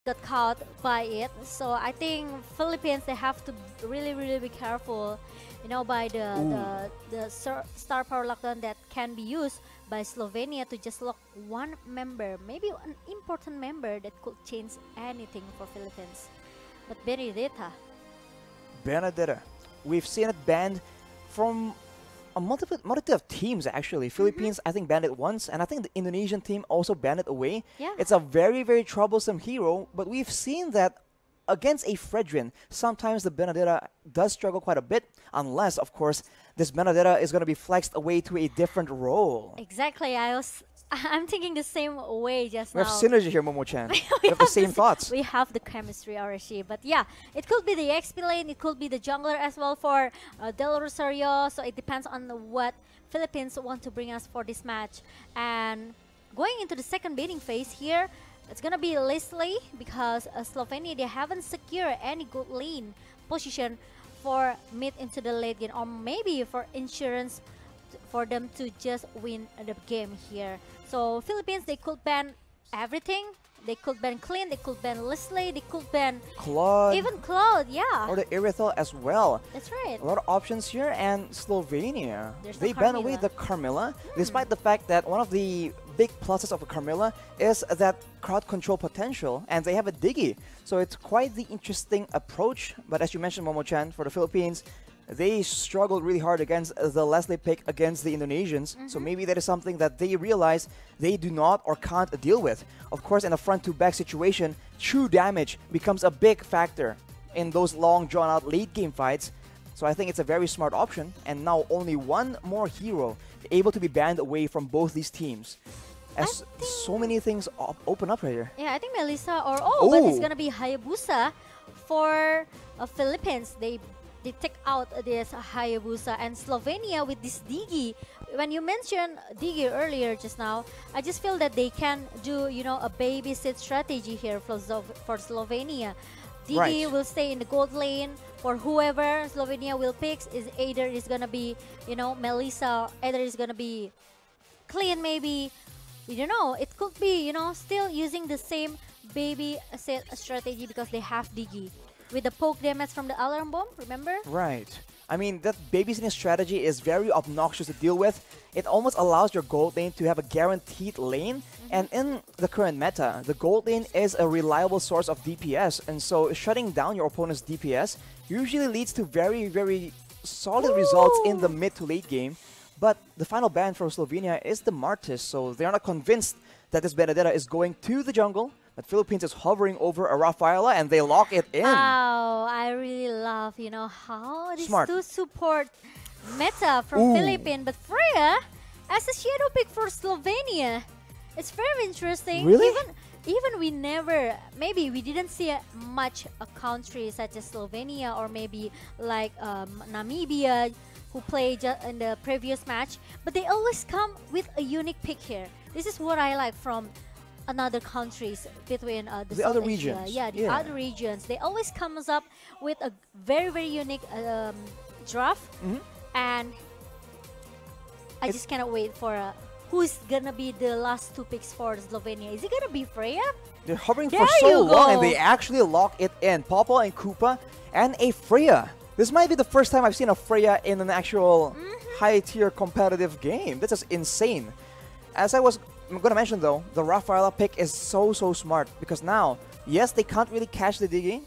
got caught by it. So I think Philippines, they have to really be careful, you know, by the star power lockdown that can be used by Slovenia to just lock one member, maybe an important member that could change anything for Philippines. But Benedetta. We've seen it banned from a multitude of teams actually. Philippines, I think, banned it once, and I think the Indonesian team also banned it away. Yeah. It's a very troublesome hero, but we've seen that against a Fredrin, sometimes the Benedetta does struggle quite a bit, unless, of course, this Benedetta is going to be flexed away to a different role. Exactly. I'm thinking the same way just We now. have synergy here, Momo-chan. We have the same thoughts. We have the chemistry, Arashi. But yeah, it could be the XP lane, it could be the jungler as well for Del Rosario. So it depends on what Philippines want to bring us for this match. And going into the second baiting phase here, it's gonna be Leslie because Slovenia, they haven't secured any good lane position for mid into the late game, or maybe for insurance for them to just win the game here. So Philippines, they could ban everything. They could ban Clean, they could ban Leslie, they could ban Claude. even Claude, yeah. Or the Irithel as well. That's right. A lot of options here, and Slovenia, There's they the ban away Carmilla. the Carmilla, despite the fact that one of the big pluses of a Carmilla is that crowd control potential, and they have a Diggy. So it's quite the interesting approach, but as you mentioned, Momo-chan, for the Philippines, they struggled really hard against the Leslie pick against the Indonesians. So maybe that is something that they realize they do not or can't deal with. Of course, in a front-to-back situation, true damage becomes a big factor in those long, drawn-out late-game fights. So I think it's a very smart option. And now only one more hero able to be banned away from both these teams. As so many things open up right here. Yeah, I think Melissa or but it's gonna be Hayabusa for Philippines. They take out this Hayabusa, and Slovenia with this Digi. When you mentioned Digi earlier just now, I just feel that they can do, you know, a babysit strategy here for Slovenia. Digi will stay in the gold lane for whoever Slovenia will pick. Is either is gonna be, you know, Melissa, either is gonna be Clean, maybe. You don't know. It could be, you know, still using the same baby set strategy because they have Digi. With the poke damage from the alarm bomb, remember? Right. I mean, that babysitting strategy is very obnoxious to deal with. It almost allows your gold lane to have a guaranteed lane. And in the current meta, the gold lane is a reliable source of DPS. And so shutting down your opponent's DPS usually leads to very solid results in the mid to late game. But the final ban for Slovenia is the Martis, so they're not convinced that this Benedetta is going to the jungle. But Philippines is hovering over a Rafaela, and they lock it in. Wow, I really love, you know, how these Smart. two support meta from Philippines. But Freya, as a shadow pick for Slovenia, it's very interesting. Really? Even we never, maybe we didn't see much a country such as Slovenia or maybe like Namibia, who played in the previous match, but they always come with a unique pick here. This is what I like from another countries between the other South Asia. regions. Yeah, the other regions. They always comes up with a very unique draft, and I just cannot wait for who's gonna be the last two picks for Slovenia. Is it gonna be Freya? They're hovering There for so you long, go. and they actually lock it in. Popo and Koopa and a Freya. This might be the first time I've seen a Freya in an actual high-tier competitive game. This is insane. As I'm going to mention though, the Rafaela pick is so smart because now, yes, they can't really catch the Digi,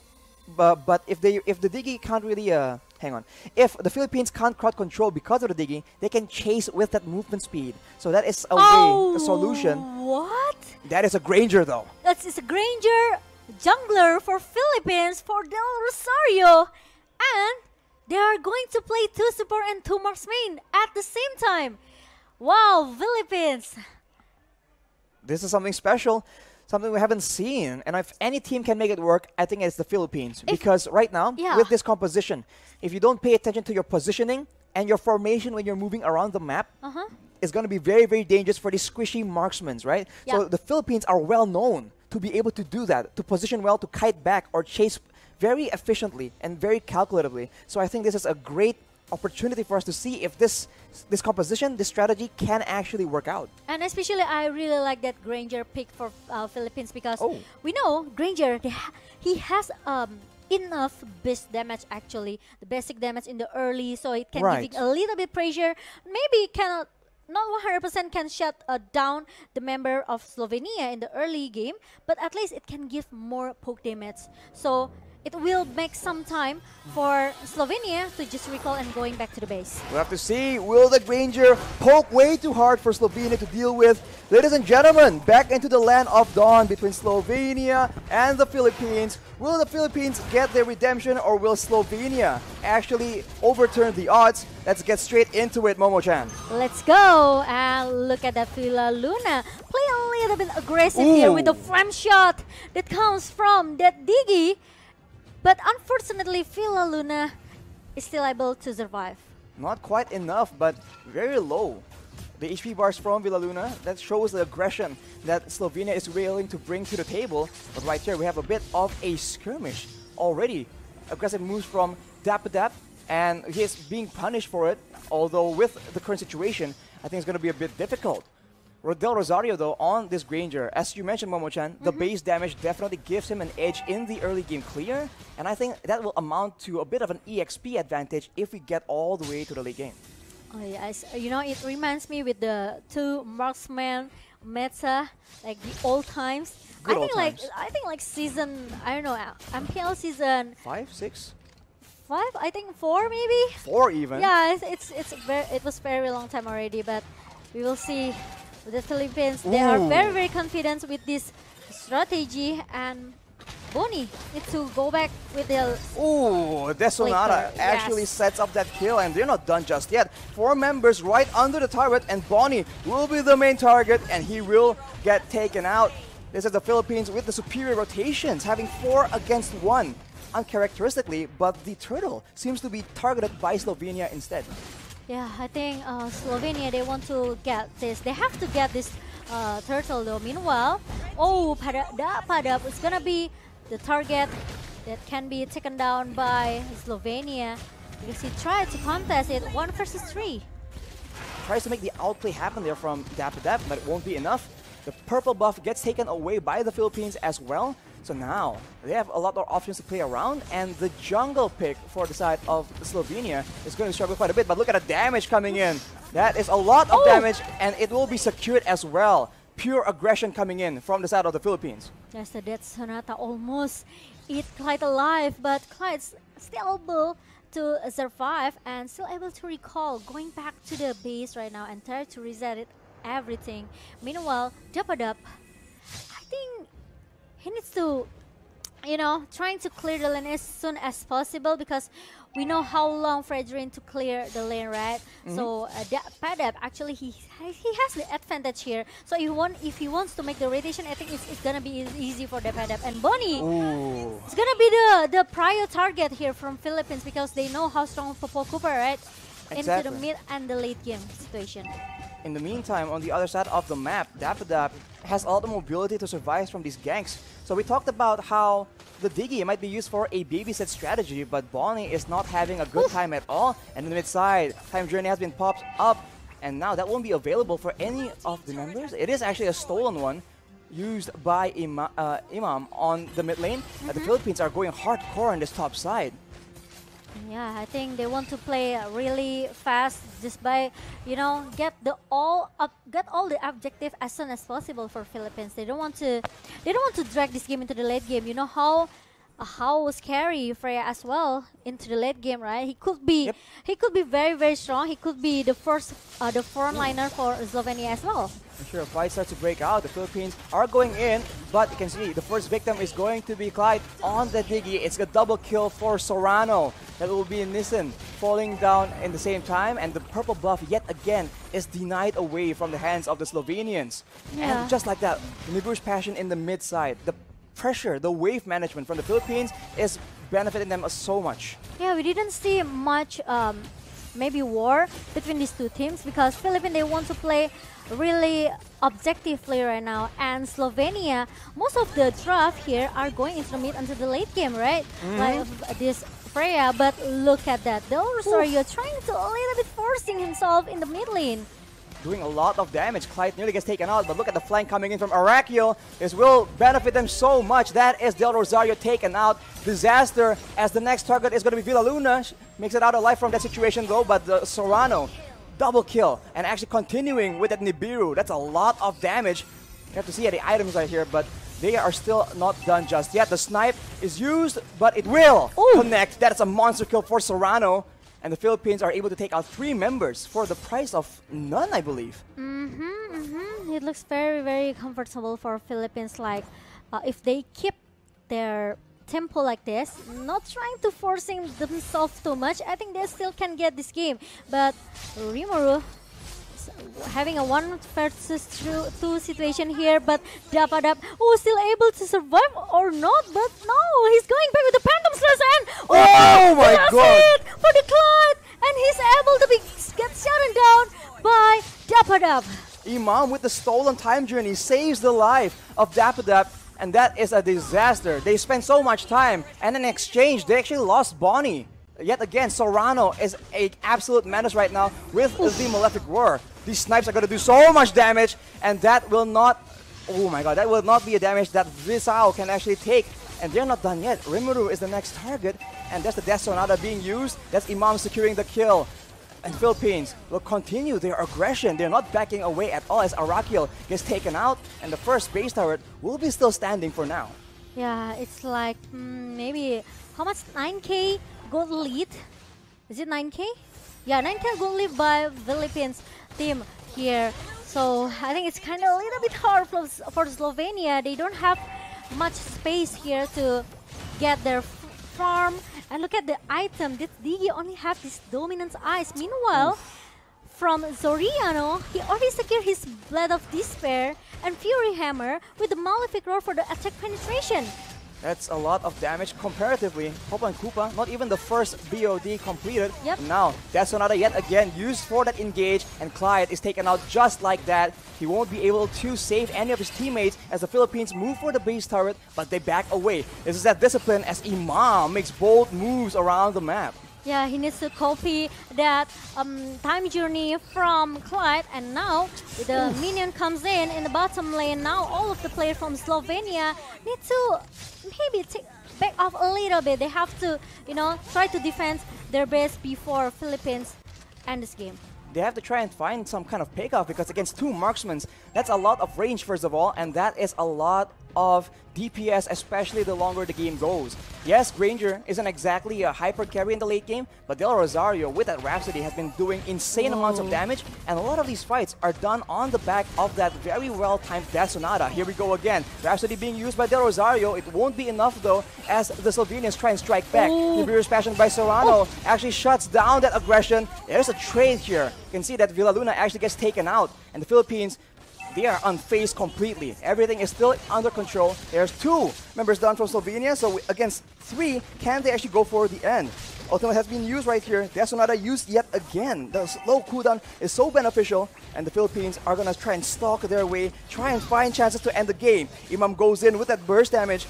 but if the Digi can't really hang on, if the Philippines can't crowd control because of the Digi, they can chase with that movement speed. So that is a solution. What? That is a Granger though. It's a Granger jungler for Philippines for Del Rosario. And they are going to play 2 support and 2 marksmen at the same time. Wow, Philippines. This is something special, something we haven't seen. And if any team can make it work, I think it's the Philippines. Because right now, with this composition, if you don't pay attention to your positioning and your formation when you're moving around the map, it's going to be very dangerous for these squishy marksmen, right? Yeah. So the Philippines are well known to be able to do that, to position well, to kite back or chase very efficiently and very calculatively. So I think this is a great opportunity for us to see if this composition, this strategy can actually work out. And especially, I really like that Granger pick for Philippines because we know Granger, he has enough base damage actually, the basic damage in the early, so it can give it a little bit pressure. Maybe it cannot, not 100% can shut down the member of Slovenia in the early game, but at least it can give more poke damage. So it will make some time for Slovenia to just recall and going back to the base. We'll have to see, will the Granger poke way too hard for Slovenia to deal with? Ladies and gentlemen, back into the land of dawn between Slovenia and the Philippines. Will the Philippines get their redemption, or will Slovenia actually overturn the odds? Let's get straight into it, Momo-chan. Let's go and look at that Villa Luna. Play a little bit aggressive here with the flame shot that comes from that Diggy. But unfortunately, Villa Luna is still able to survive. Not quite enough, but very low. The HP bars from Villa Luna, that shows the aggression that Slovenia is willing to bring to the table. But right here, we have a bit of a skirmish already. Aggressive moves from Dap, and he is being punished for it. Although with the current situation, I think it's going to be a bit difficult. Del Rosario, though, on this Granger, as you mentioned, Momo-chan, the base damage definitely gives him an edge in the early game clear, and I think that will amount to a bit of an EXP advantage if we get all the way to the late game. Oh yes, you know, it reminds me with the two marksman meta, like the old times. Good I think old times. I think like season, I don't know, MPL season 5, 6? 5, I think 4 maybe. 4 even. Yeah, it was very long time already, but we will see. The Philippines, they are very confident with this strategy, and Boni needs to go back with the... Ooh, Desonata actually sets up that kill, and they're not done just yet. 4 members right under the turret, and Boni will be the main target, and he will get taken out. This is the Philippines with the superior rotations, having 4 against 1, uncharacteristically, but the turtle seems to be targeted by Slovenia instead. Yeah, I think Slovenia, they want to get this. They have to get this turtle though. Meanwhile, Padap is gonna be the target that can be taken down by Slovenia because he tried to contest it 1 versus 3. Tries to make the outplay happen there from Dap, but it won't be enough. The purple buff gets taken away by the Philippines as well. So now they have a lot more options to play around, and the jungle pick for the side of Slovenia is going to struggle quite a bit. But look at the damage coming in. That is a lot of damage, and it will be secured as well. Pure aggression coming in from the side of the Philippines. Yes, the Death Sonata almost eat Clyde alive, but Clyde's still able to survive and still able to recall, going back to the base right now and try to reset it, everything. Meanwhile, Dapadup, I think he needs to, you know, trying to clear the lane as soon as possible because we know how long for Adrian to clear the lane, right? So Padap actually he has the advantage here. So if he wants to make the rotation, I think it's gonna be easy for the Padap. And Boni, it's gonna be the prior target here from Philippines because they know how strong Popo Cooper, right? Into the mid and the late game situation. In the meantime, on the other side of the map, Dapadap has a lot of mobility to survive from these ganks. So we talked about how the Diggy might be used for a babysit strategy, but Bonnie is not having a good time at all. And in the mid side, Time Journey has been popped up, and now that won't be available for any of the members. It is actually a stolen one used by Imam on the mid lane. The Philippines are going hardcore on this top side. Yeah, I think they want to play really fast just by, you know, get all the objective as soon as possible for Philippines. They don't want to drag this game into the late game. You know how scary Freya as well into the late game, right? He could be very strong. He could be the front liner for Slovenia as well. I'm sure a fight starts to break out. The Philippines are going in, but you can see the first victim is going to be Clyde on the Diggy. It's a double kill for Sorano. That will be Nissan falling down in the same time, and the purple buff yet again is denied away from the hands of the Slovenians. Yeah. And just like that, Nigush Passion in the mid side, the pressure, the wave management from the Philippines is benefiting them so much. Yeah, we didn't see much maybe war between these two teams because Philippines, they want to play really objectively right now, and Slovenia, most of the draft here are going into the mid until the late game, right? Like this Freya, but look at that. Del Rosario trying to a little bit forcing himself in the mid lane. Doing a lot of damage. Clyde nearly gets taken out, but look at the flank coming in from Arakiel. This will benefit them so much. That is Del Rosario taken out. Disaster, as the next target is going to be Villaluna. Makes it out alive from that situation though, but the Serrano, double kill. And actually continuing with that Nibiru. That's a lot of damage. You have to see the items right here, but they are still not done just yet. The snipe is used, but it will connect. That is a monster kill for Serrano. And the Philippines are able to take out 3 members for the price of none, I believe. It looks very, very comfortable for Philippines. Like, if they keep their tempo like this, not trying to forcing themselves too much, I think they still can get this game. But Rimuru having a 1 versus 2 situation here, but Dapadab, still able to survive or not, but no, he's going back with the Phantom Slash and oh my god! Hit for the Clyde, and he's able to get shut down by Dapadab. Imam with the stolen time journey saves the life of Dapadab, and that is a disaster. They spent so much time, and in exchange, they actually lost Bonnie. Yet again, Serrano is an absolute menace right now with the Malefic Roar. These snipes are going to do so much damage, and that will not, oh my god, that will not be a damage that Visao can actually take. And they're not done yet. Rimuru is the next target, and that's the Death Sonata being used. That's Imam securing the kill. And Philippines will continue their aggression. They're not backing away at all as Arakiel gets taken out, and the first base turret will be still standing for now. Yeah, it's like maybe, how much? 9k gold lead? Is it 9k? Yeah, 9k gold lead by Philippines team here. So I think it's kind of a little bit hard for Slovenia. They don't have much space here to get their farm. And look at the item. This Digi only have this Dominance Eyes. Meanwhile, from Zoriano, he already secured his Blade of Despair and Fury Hammer with the Malefic Roar for the attack penetration. That's a lot of damage comparatively. Hopa and Koopa, not even the first BOD completed. Yep. Now, Death Sonata yet again used for that engage, and Clyde is taken out just like that. He won't be able to save any of his teammates as the Philippines move for the base turret, but they back away. This is that discipline as Imam makes bold moves around the map. Yeah, he needs to copy that time journey from Clyde, and now the minion comes in the bottom lane. Now all of the players from Slovenia need to maybe take back off a little bit. They have to, try to defend their base before Philippines end this game. They have to try and find some kind of pickoff, because against 2 marksmen, that's a lot of range first of all, and that is a lot of DPS, especially the longer the game goes. Yes, Granger isn't exactly a hyper carry in the late game, but Del Rosario with that Rhapsody has been doing insane amounts of damage, and a lot of these fights are done on the back of that very well-timed Death Sonata. Here we go again. Rhapsody being used by Del Rosario. It won't be enough though, as the Slovenians try and strike back. Nibiru's passion by Serrano actually shuts down that aggression. There's a trade here. You can see that Villaluna actually gets taken out, and the Philippines, they are unfazed completely. Everything is still under control. There's 2 members down from Slovenia, so against 3, can they actually go for the end? Ultimate has been used right here. Death Sonata used yet again. The slow cooldown is so beneficial, and the Philippines are gonna try and stalk their way, try and find chances to end the game. Imam goes in with that burst damage,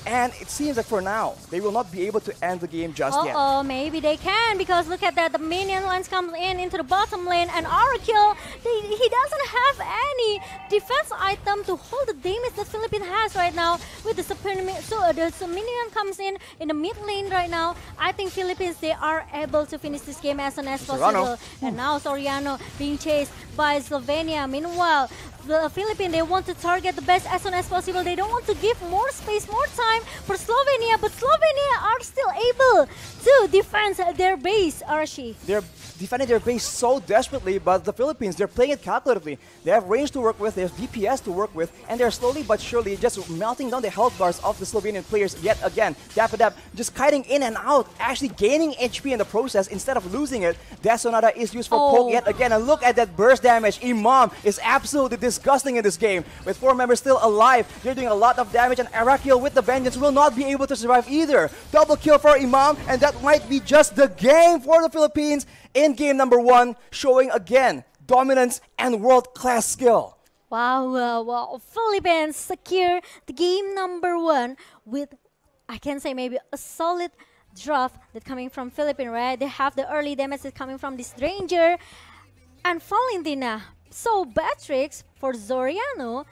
and it seems like for now, they will not be able to end the game just yet. Maybe they can, because look at that, the minion lines comes in into the bottom lane, and Arakiel, he doesn't have any defense item to hold the damage that Philippines has right now with the the minion comes in the mid lane right now. I think Philippines, they are able to finish this game as soon as possible. And now Soriano being chased by Slovenia. Meanwhile, the Philippines, they want to target the best as soon as possible. They don't want to give more space, more time for Slovenia, but Slovenia are still able to defend their base, Arashi. They're defending their base so desperately, but the Philippines, they're playing it calculatively. They have range to work with, they have DPS to work with, and they're slowly but surely just melting down the health bars of the Slovenian players yet again. Dapadab just kiting in and out, actually gaining HP in the process instead of losing it. Death Sonata is used for poke yet again, and look at that burst damage. Imam is absolutely disgusting in this game. With 4 members still alive, they're doing a lot of damage, and Arakiel with the Vengeance will not be able to survive either. Double kill for Imam, and that might be just the game for the Philippines in game number 1, showing again dominance and world-class skill. Wow, Philippines secure the game number 1 with, I can say, maybe a solid draft that coming from Philippines, right? They have the early damage that coming from this Ranger and Valentina. So Beatrix for Zoriano,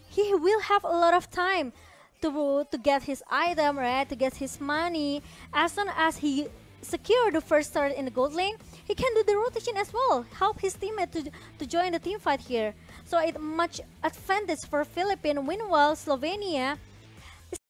he will have a lot of time to get his item, right? To get his money. As soon as he secure the first start in the gold lane, he can do the rotation as well. Help his teammate to join the team fight here. So it much advantage for Philippines. Meanwhile, Slovenia